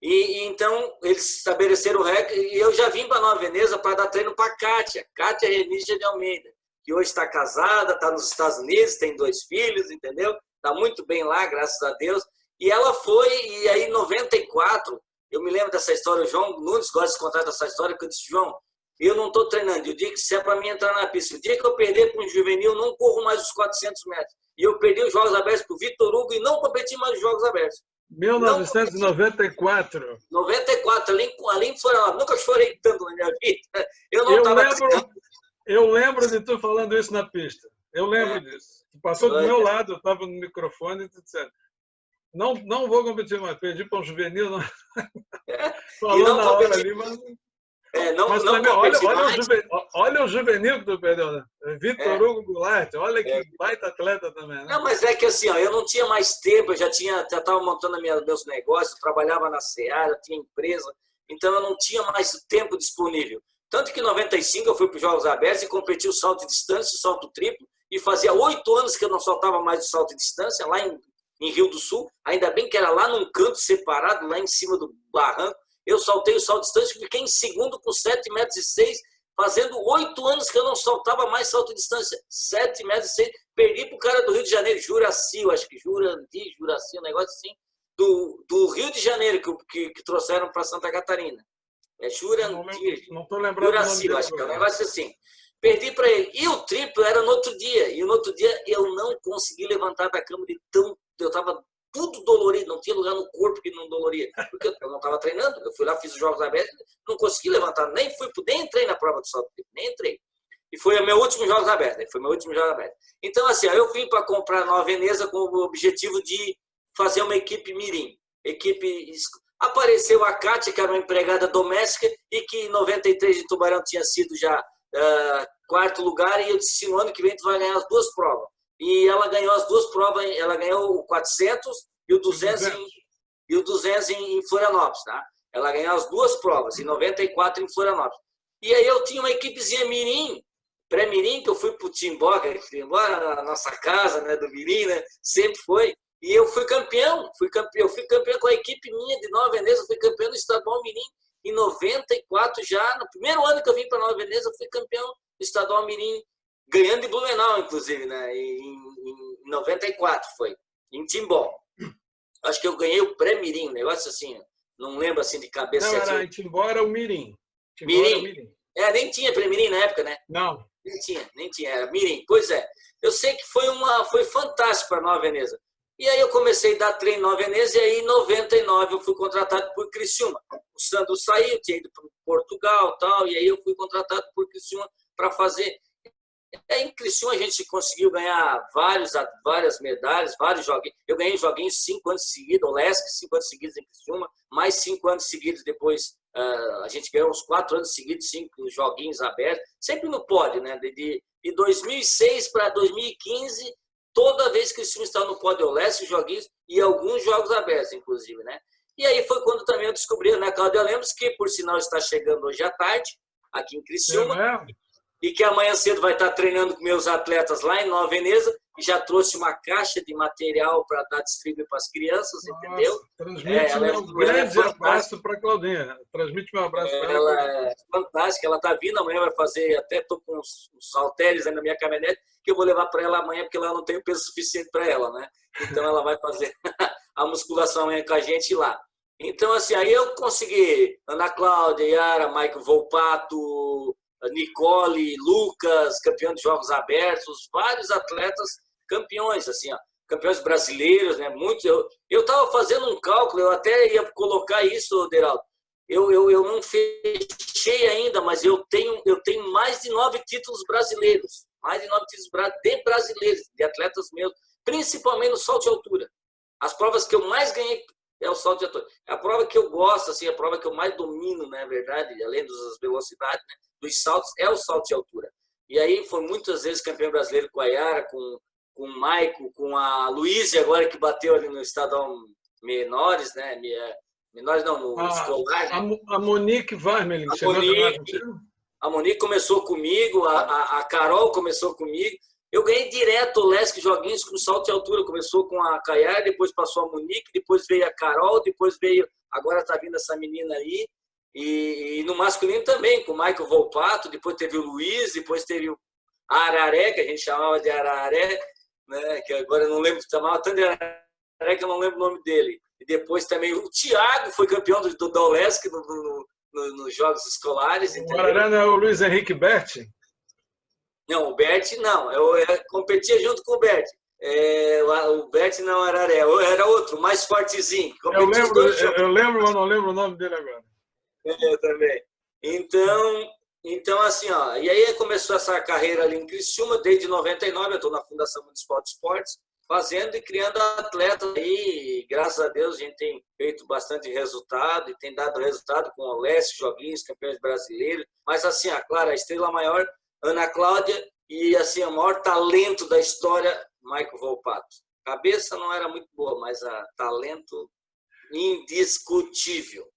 E então eles estabeleceram o recorde e eu já vim para Nova Veneza para dar treino para a Kátia Remígia de Almeida, que hoje está casada, está nos Estados Unidos, tem 2 filhos, entendeu? Está muito bem lá, graças a Deus. E ela foi, e aí em 94, eu me lembro dessa história, o João Nunes gosta de contar dessa história, que eu disse, João, eu não estou treinando, o dia que se é para mim entrar na pista, o dia que eu perder para um juvenil, não corro mais os 400 metros. E eu perdi os Jogos Abertos para o Vitor Hugo e não competi mais os Jogos Abertos. 1994. 94, ali em Florianópolis. Nunca chorei tanto na minha vida. Eu lembro de tu falando isso na pista. Eu lembro disso. Tu passou do meu lado, eu estava no microfone e tu disse, não vou competir mais. Perdi para um juvenil. Não. Falou na hora ali, mas... Mas não também, olha o juvenil que tu perdeu, né? Vitor Hugo Goulart, olha que baita atleta também, né? Não, mas é que assim, eu não tinha mais tempo, eu já estava montando meus negócios, trabalhava na Seara, tinha empresa, então eu não tinha mais tempo disponível. Tanto que em 95 eu fui para os Jogos Abertos e competi o salto de distância, o salto triplo, e fazia 8 anos que eu não saltava mais o salto de distância, lá em Rio do Sul, ainda bem que era lá num canto separado, lá em cima do barranco. Eu saltei o salto de distância e fiquei em segundo com 7,6 metros, fazendo 8 anos que eu não saltava mais salto de distância. 7,6 metros, perdi para o cara do Rio de Janeiro, Juraci, eu acho que Juraci, um negócio assim, do Rio de Janeiro, que trouxeram para Santa Catarina. Não estou lembrando. Juraci, eu acho que é um negócio assim. Perdi para ele. E o triplo era no outro dia. E no outro dia eu não consegui levantar da cama de tão... Eu estava tudo dolorido, não tinha lugar no corpo que não doloria, porque eu não estava treinando, eu fui lá, fiz os Jogos Abertos, não consegui levantar, nem entrei na prova do salto, nem entrei. E foi o meu último Jogos Abertos, Então, assim, eu vim para comprar Nova Veneza com o objetivo de fazer uma equipe mirim. Apareceu a Kátia, que era uma empregada doméstica, e que em 93 de Tubarão tinha sido já 4º lugar, e eu disse, no ano que vem tu vai ganhar as 2 provas. E ela ganhou as 2 provas, ela ganhou o 400 e o 200 em Florianópolis, tá? Ela ganhou as 2 provas, em 94 em Florianópolis. E aí eu tinha uma equipezinha mirim, pré-mirim, que eu fui para o Timbó, na nossa casa, né, do mirim, né? Sempre foi. E eu fui campeão, eu fui campeão com a equipe minha de Nova Veneza, fui campeão do estadual mirim em 94 já, no primeiro ano que eu vim para Nova Veneza, eu fui campeão do estadual mirim, ganhando de Blumenau, inclusive, né? Em 94 foi, em Timbó. Acho que eu ganhei o pré-mirim, um negócio assim, não lembro assim de cabeça. Não, em Timbó era o mirim. Mirim? Nem tinha pré-mirim na época, né? Não. Nem tinha, era mirim. Pois é, eu sei que foi fantástico para Nova Veneza. E aí eu comecei a dar treino em Nova Veneza e aí em 99 eu fui contratado por Criciúma. O Sandro saiu, tinha ido para Portugal e tal, e aí eu fui contratado por Criciúma para fazer Em Criciúma a gente conseguiu ganhar várias medalhas, vários joguinhos. Eu ganhei joguinhos 5 anos seguidos, o Lesc 5 anos seguidos em Criciúma, mais 5 anos seguidos depois. A gente ganhou uns 4 anos seguidos, 5 joguinhos abertos, sempre no pódio, né? De 2006 para 2015, toda vez que Criciúma estava no pódio, o Lesc, joguinhos e alguns jogos abertos, inclusive, né? E aí foi quando também eu descobri, né, Cláudia Lemos, que por sinal está chegando hoje à tarde, aqui em Criciúma, e que amanhã cedo vai estar treinando com meus atletas lá em Nova Veneza, e já trouxe uma caixa de material para dar distribuir para as crianças, entendeu? Transmite um grande abraço para a Claudinha. Transmite meu abraço para ela. Ela é fantástica, ela está vindo, amanhã vai fazer, até estou com uns halteres aí na minha caminhonete, que eu vou levar para ela amanhã, porque lá não tem peso suficiente para ela, né? Então ela vai fazer a musculação amanhã com a gente lá. Então, assim, aí eu consegui Ana Cláudia, Yara, Michael Volpato, Nicole, Lucas, campeão de jogos abertos, vários atletas campeões, assim, ó, campeões brasileiros, né? Muitos. Eu estava fazendo um cálculo, eu até ia colocar isso, Deraldo. Eu não fechei ainda, mas eu tenho mais de 9 títulos brasileiros, mais de 9 títulos de brasileiros, de atletas meus, principalmente no salto de altura. As provas que eu mais ganhei é o salto de altura. É a prova que eu gosto, assim, a prova que eu mais domino, na verdade, além das velocidades, né, dos saltos, é o salto de altura. E aí foi muitas vezes campeão brasileiro com a Yara, com o Maico, com a Luísa, agora que bateu ali no estadual menores, né? Menores não, no escolar. Né? A Monique Varmelin, a Monique começou comigo, a Carol começou comigo. Eu ganhei direto o Lesc joguinhos com salto de altura. Começou com a Caiara, depois passou a Monique, depois veio a Carol, depois veio... Agora está vindo essa menina aí. E no masculino também, com o Michael Volpato, depois teve o Luiz, depois teve o Araré, que a gente chamava de Araré, né? Que agora eu não lembro, chamava tanto de Araré que eu não lembro o nome dele. E depois também o Thiago foi campeão do Lesc nos jogos escolares. O Araré não é o Luiz Henrique Berti? Não, o Berti não. Eu competia junto com o Berti. O Berti não era Araré, era outro, mais fortezinho. Eu lembro, mas não lembro o nome dele agora. Eu também. Então, assim, ó, e aí começou essa carreira ali em Criciúma, desde 99, eu estou na Fundação Municipal de Esportes, fazendo e criando atletas aí, e graças a Deus a gente tem feito bastante resultado, e tem dado resultado com o Leste, joguinhos, campeões brasileiros, mas assim, claro, a estrela maior, Ana Cláudia, e assim, o maior talento da história, Michael Volpato. Cabeça não era muito boa, mas talento indiscutível.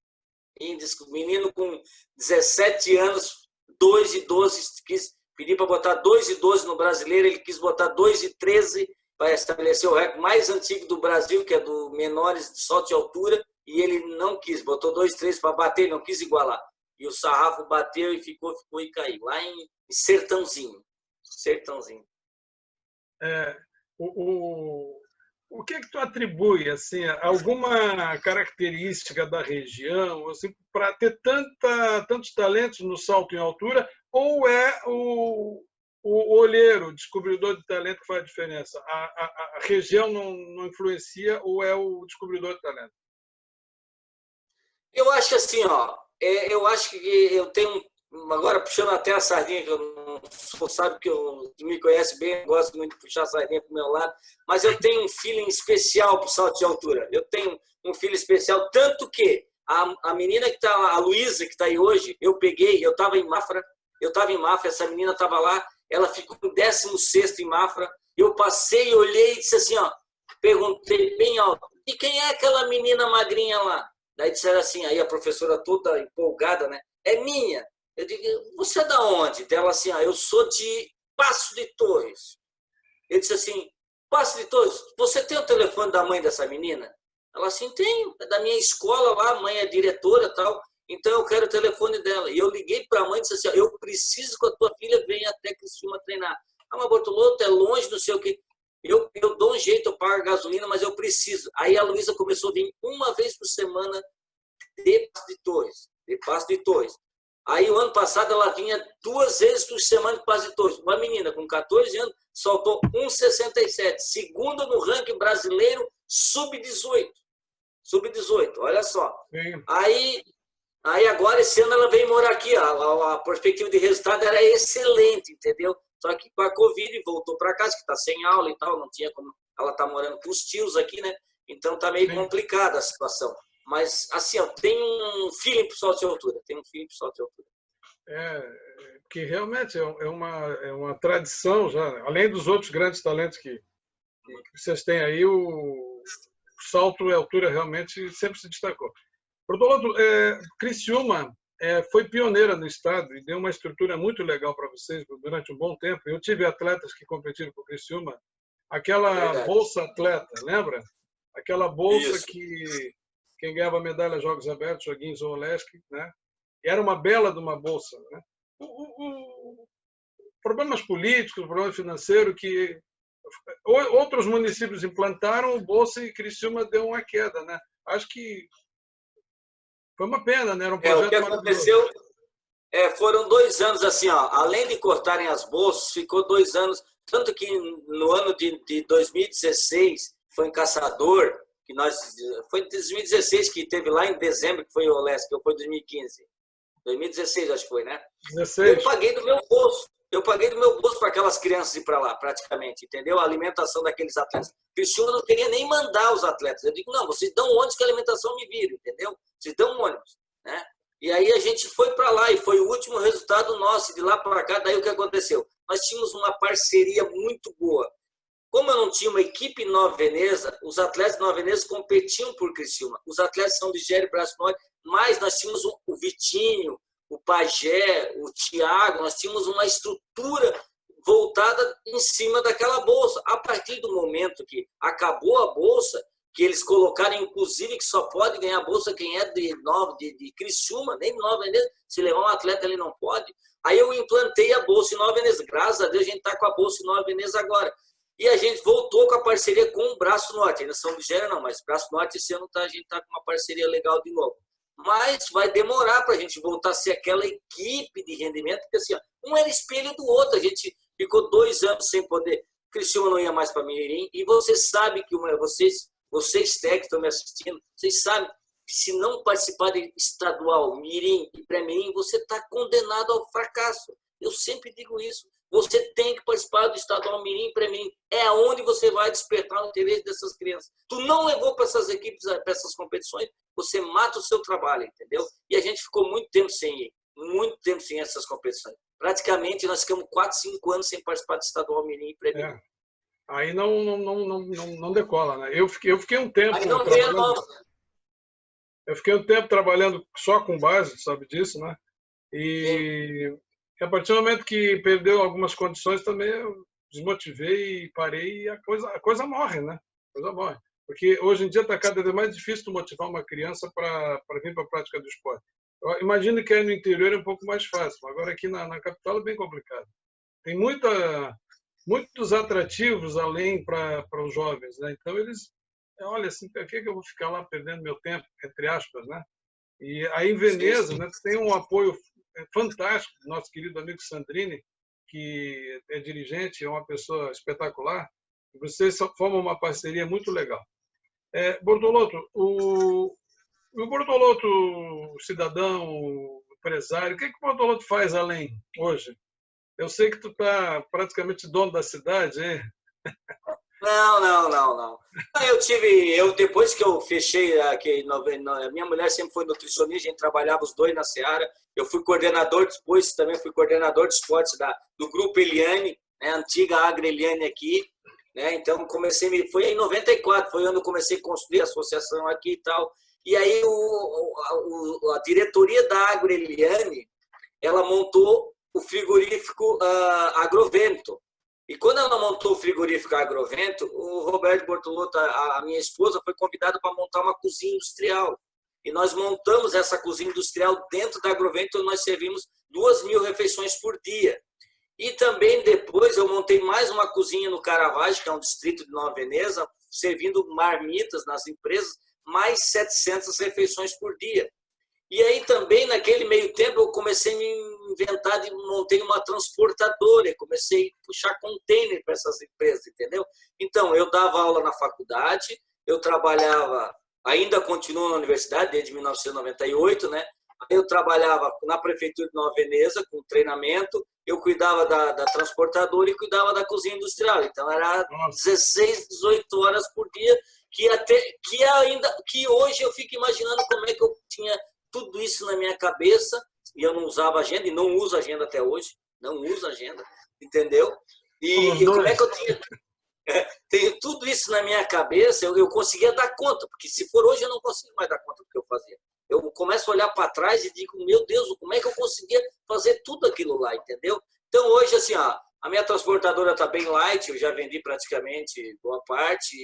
Menino com 17 anos, 2,12, quis pedir para botar 2,12 no brasileiro, ele quis botar 2,13 para estabelecer o recorde mais antigo do Brasil, que é do menores de salto de altura, e ele não quis, botou 2,13 para bater, ele não quis igualar. E o sarrafo bateu e ficou e caiu, lá em Sertãozinho. O que tu atribui, assim, alguma característica da região, assim, para ter tantos talentos no salto em altura, ou é o olheiro, o descobridor de talento que faz a diferença? A região não influencia ou é o descobridor de talento? Eu acho assim, ó, eu acho que eu tenho, agora puxando até a sardinha, que eu não sou, sabe que me conhece bem, eu gosto muito de puxar a sardinha para o meu lado, mas eu tenho um feeling especial para o salto de altura. Eu tenho um feeling especial, tanto que a menina que está, a Luísa, que está aí hoje, eu estava em Mafra, essa menina estava lá, ela ficou em 16º em Mafra, eu passei, olhei e disse assim, ó, perguntei bem alto, e quem é aquela menina magrinha lá? Daí disseram assim, aí a professora toda empolgada, né? É minha. Eu digo, você é da onde? Dela assim, eu sou de Passo de Torres. Ele disse assim, Passo de Torres, você tem o telefone da mãe dessa menina? Ela assim, tenho, é da minha escola lá, a mãe é diretora e tal, então eu quero o telefone dela. E eu liguei para a mãe e disse assim, eu preciso que a tua filha venha até Criciúma treinar. Mas Bortolotto, é longe, não sei o quê. Eu dou um jeito, eu pago gasolina, mas eu preciso. Aí a Luísa começou a vir uma vez por semana de Passo de Torres. Aí o ano passado ela vinha 2 vezes por semana de Passo de Torres. Uma menina com 14 anos soltou 1,67. Segunda no ranking brasileiro, sub-18. Sub-18, olha só. Aí agora esse ano ela veio morar aqui. A perspectiva de resultado era excelente, entendeu? Só que com a Covid voltou para casa, que está sem aula e tal, não tinha como. Ela está morando com os tios aqui, né? Então tá meio complicada a situação. Mas, assim, eu tenho um feeling pro salto de altura. Que realmente é uma tradição já. Além dos outros grandes talentos que vocês têm aí, o salto de altura realmente sempre se destacou. Por outro lado, Criciúma foi pioneira no estado e deu uma estrutura muito legal para vocês durante um bom tempo. Eu tive atletas que competiram por Criciúma. Aquela bolsa atleta, lembra? Aquela bolsa Isso. que quem ganhava medalha Jogos Abertos, Joguinho Zoolesky, né? E era uma bela de uma bolsa, né? Problemas políticos, problemas financeiros que outros municípios implantaram, o bolsa e Criciúma deu uma queda, né? Acho que foi uma pena, né? Era um projeto o que aconteceu foram 2 anos assim, ó, além de cortarem as bolsas, ficou 2 anos, tanto que no ano de 2016 foi em Caçador, que foi em 2016 que teve lá em dezembro, que foi o Olesc, que foi 2015. 2016, acho que foi, né? 16. Eu paguei do meu bolso para aquelas crianças ir para lá, praticamente, entendeu? A alimentação daqueles atletas. Criciúma não queria nem mandar os atletas. Eu digo, não, vocês dão ônibus que a alimentação me vira, entendeu? Vocês dão ônibus, né? E aí a gente foi para lá e foi o último resultado nosso. De lá para cá, daí o que aconteceu? Nós tínhamos uma parceria muito boa. Como eu não tinha uma equipe em Nova Veneza, os atletas de Nova Veneza competiam por Criciúma. Os atletas de São Vigério e Braço Norte, mas nós tínhamos o Vitinho, o Pajé, o Thiago, nós tínhamos uma estrutura voltada em cima daquela bolsa. A partir do momento que acabou a bolsa, que eles colocaram, inclusive, que só pode ganhar a bolsa quem é de Criciúma, nem de Nova Veneza, se levar um atleta ele não pode. Aí eu implantei a bolsa em Nova Veneza. Graças a Deus a gente está com a bolsa em Nova Veneza agora. E a gente voltou com a parceria com o Braço Norte. Ainda São Vigério não, mas Braço Norte esse ano a gente está com uma parceria legal de novo. Mas vai demorar para a gente voltar a ser aquela equipe de rendimento, porque assim, ó, um era espelho do outro. A gente ficou 2 anos sem poder. Criciúma não ia mais para Mirim. E você sabe que vocês técnicos estão me assistindo, vocês sabem que se não participar de estadual, Mirim e pré-Mirim, você está condenado ao fracasso. Eu sempre digo isso. Você tem que participar do estadual Mirim e pré-Mirim. É onde você vai despertar o interesse dessas crianças. Tu não levou para essas equipes, para essas competições, você mata o seu trabalho, entendeu? E a gente ficou muito tempo sem essas competições. Praticamente nós ficamos 4, 5 anos sem participar do estadual Mirim e pré-Mirim. Aí não decola, né? Eu fiquei um tempo. Aí não tem a nova. Eu fiquei um tempo trabalhando só com base, sabe disso, né? E a partir do momento que perdeu algumas condições também eu desmotivei e parei e a coisa morre, né? A coisa morre. Porque hoje em dia está cada vez mais difícil de motivar uma criança para vir para a prática do esporte. Eu imagino que aí no interior é um pouco mais fácil, agora aqui na capital é bem complicado. Tem muitos atrativos além para os jovens, né? Então eles, olha assim, por que eu vou ficar lá perdendo meu tempo, entre aspas, né? E aí em Veneza, né, tem um apoio fantástico do nosso querido amigo Sandrini, que é dirigente, é uma pessoa espetacular. E vocês formam uma parceria muito legal. Bortolotto, o Bortolotto, cidadão, empresário, o que o Bortolotto faz além hoje? Eu sei que tu está praticamente dono da cidade, hein? Não. Depois que eu fechei aqui, minha mulher sempre foi nutricionista, a gente trabalhava os dois na Seara. Eu fui coordenador, depois também fui coordenador de esportes do Grupo Eliane, né, a antiga Agra Eliane aqui. Né, então, foi em 94, foi quando eu comecei a construir a associação aqui e tal. E aí a diretoria da Agra Eliane, ela montou o frigorífico Agrovento. E quando ela montou o frigorífico Agrovento, o Roberto Bortolotto, a minha esposa, foi convidada para montar uma cozinha industrial. E nós montamos essa cozinha industrial dentro da Agrovento, onde nós servimos 2.000 refeições por dia. E também depois eu montei mais uma cozinha no Caravaggio, que é um distrito de Nova Veneza, servindo marmitas nas empresas, mais 700 refeições por dia. E aí também, naquele meio tempo, eu comecei a me inventar, montei uma transportadora, comecei a puxar container para essas empresas, entendeu? Então, eu dava aula na faculdade, eu trabalhava, ainda continuo na universidade, desde 1998, né? Eu trabalhava na prefeitura de Nova Veneza com treinamento, eu cuidava da transportadora e cuidava da cozinha industrial. Então era 16, 18 horas por dia, que hoje eu fico imaginando como é que eu tinha tudo isso na minha cabeça e eu não usava agenda e não uso agenda até hoje, não uso agenda, entendeu? E como é que eu tenho tudo isso na minha cabeça, eu conseguia dar conta, porque se for hoje eu não consigo mais dar conta do que eu fazia. Eu começo a olhar para trás e digo, meu Deus, como é que eu conseguia fazer tudo aquilo lá, entendeu? Então hoje, assim, ó, a minha transportadora está bem light, eu já vendi praticamente boa parte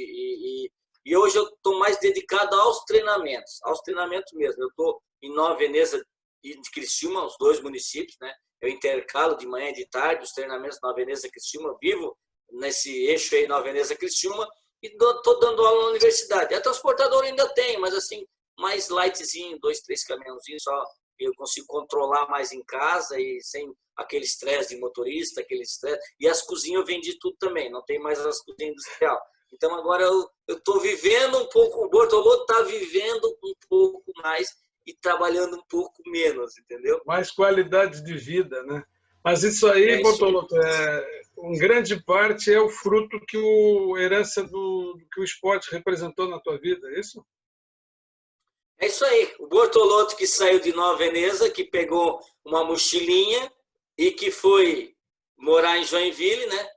e hoje eu estou mais dedicado aos treinamentos mesmo. Eu estou em Nova Veneza e de Criciúma, os dois municípios, né? Eu intercalo de manhã e de tarde os treinamentos Nova Veneza e Criciúma, vivo nesse eixo aí, Nova Veneza e Criciúma, e estou dando aula na universidade. A transportadora ainda tem, mas assim, mais lightzinho, 2, 3 caminhãozinhos, só eu consigo controlar mais em casa e sem aquele estresse de motorista, aquele estresse. E as cozinhas eu vendi tudo também, não tem mais as cozinhas industriais. Então agora eu estou vivendo um pouco, o Bortolotto está vivendo um pouco mais e trabalhando um pouco menos, entendeu? Mais qualidade de vida, né? Mas isso aí, Bortolotto, em grande parte é o fruto que herança que o esporte representou na tua vida, é isso? É isso aí. O Bortolotto que saiu de Nova Veneza, que pegou uma mochilinha e que foi morar em Joinville, né?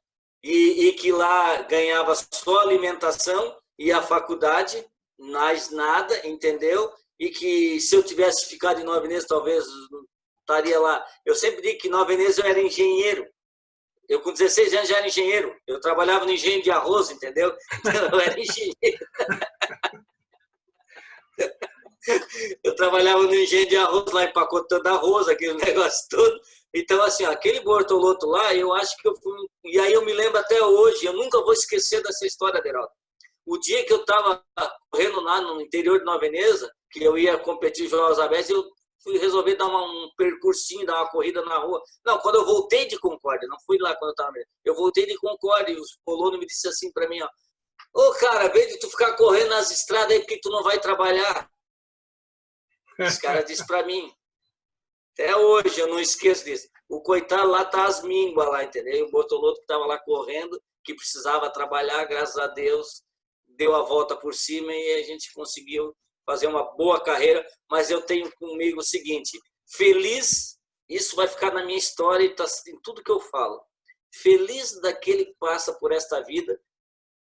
E que lá ganhava só alimentação e a faculdade, mais nada, entendeu? E que se eu tivesse ficado em Nova Veneza, talvez estaria lá. Eu sempre digo que em Nova Veneza eu era engenheiro. Eu com 16 anos já era engenheiro. Eu trabalhava no engenho de arroz, entendeu? Então, eu era engenheiro. Eu trabalhava no engenho de arroz, lá empacotando arroz, aquele negócio todo. Então, assim, aquele Bortolotto lá, eu acho que eu fui... E aí eu me lembro até hoje, eu nunca vou esquecer dessa história, Deraldo. O dia que eu estava correndo lá no interior de Nova Veneza, que eu ia competir em Jogos Abertos, eu fui resolver dar um percursinho, dar uma corrida na rua. Não, quando eu voltei de Concórdia, não fui lá quando eu estava... Eu voltei de Concórdia e os colonos me disseram assim para mim, ó, ô, cara, vem de tu ficar correndo nas estradas aí, porque tu não vai trabalhar. Os caras disseram para mim, até hoje eu não esqueço disso. O coitado lá tá as mínguas lá, entendeu? E o Bortolotto que estava lá correndo, que precisava trabalhar, graças a Deus, deu a volta por cima e a gente conseguiu fazer uma boa carreira. Mas eu tenho comigo o seguinte, feliz, isso vai ficar na minha história e tá em tudo que eu falo. Feliz daquele que passa por esta vida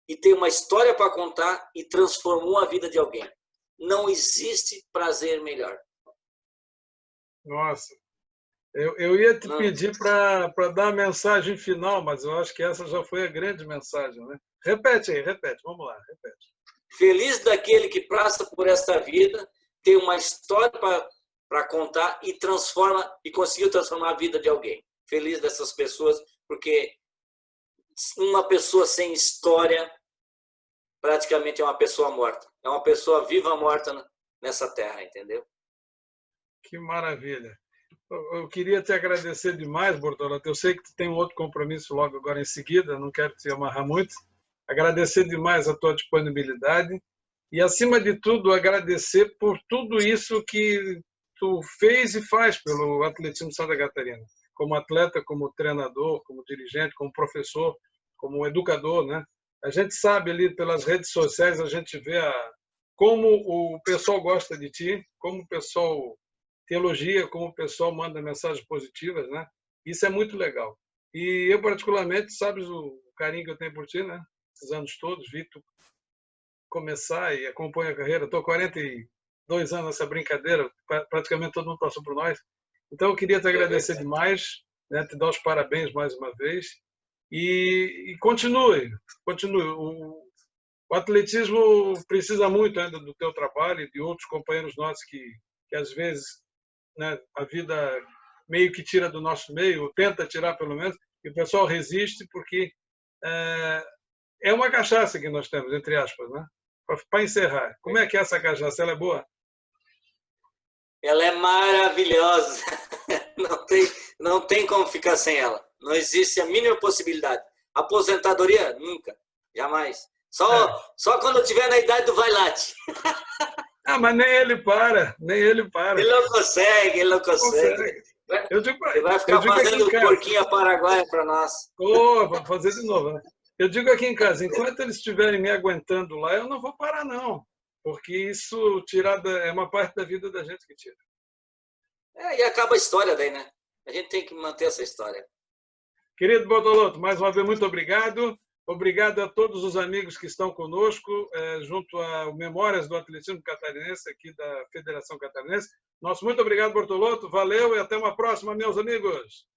e tem uma história para contar e transformou a vida de alguém. Não existe prazer melhor. Nossa, eu ia te pedir para dar a mensagem final, mas eu acho que essa já foi a grande mensagem, né? Repete aí, repete, vamos lá, repete. Feliz daquele que passa por esta vida, tem uma história para contar e transforma e conseguiu transformar a vida de alguém. Feliz dessas pessoas, porque uma pessoa sem história praticamente é uma pessoa morta. É uma pessoa viva morta nessa terra, entendeu? Que maravilha. Eu queria te agradecer demais, Bortolotto. Eu sei que tu tem um outro compromisso logo agora em seguida, não quero te amarrar muito. Agradecer demais a tua disponibilidade e, acima de tudo, agradecer por tudo isso que tu fez e faz pelo atletismo de Santa Catarina. Como atleta, como treinador, como dirigente, como professor, como educador, né? A gente sabe ali pelas redes sociais, a gente vê como o pessoal gosta de ti, como o pessoal te elogia, como o pessoal manda mensagens positivas, né? Isso é muito legal. E eu, particularmente, sabes o carinho que eu tenho por ti, né? Esses anos todos, vi tu começar e acompanho a carreira. Estou 42 anos nessa brincadeira, praticamente todo mundo passou por nós. Então, eu queria te agradecer demais, né? Te dar os parabéns mais uma vez. E continue. O atletismo precisa muito ainda do teu trabalho e de outros companheiros nossos que às vezes, né, a vida meio que tira do nosso meio, tenta tirar pelo menos, e o pessoal resiste porque é uma cachaça que nós temos, entre aspas, né? Para encerrar, como é que é essa cachaça? Ela é boa? Ela é maravilhosa. Não tem como ficar sem ela. Não existe a mínima possibilidade. Aposentadoria? Nunca. Jamais. Só quando eu estiver na idade do Vailate. Ah, mas nem ele para, nem ele para. Ele não consegue, ele não consegue. Ele vai ficar fazendo porquinha paraguaia para nós. Oh, vou fazer de novo, né? Eu digo aqui em casa, enquanto eles estiverem me aguentando lá, eu não vou parar, não. Porque isso é uma parte da vida da gente que tira. E acaba a história daí, né? A gente tem que manter essa história. Querido Bortolotto, mais uma vez, muito obrigado. Obrigado a todos os amigos que estão conosco, junto ao Memórias do Atletismo Catarinense, aqui da Federação Catarinense. Nosso muito obrigado, Bortolotto. Valeu e até uma próxima, meus amigos.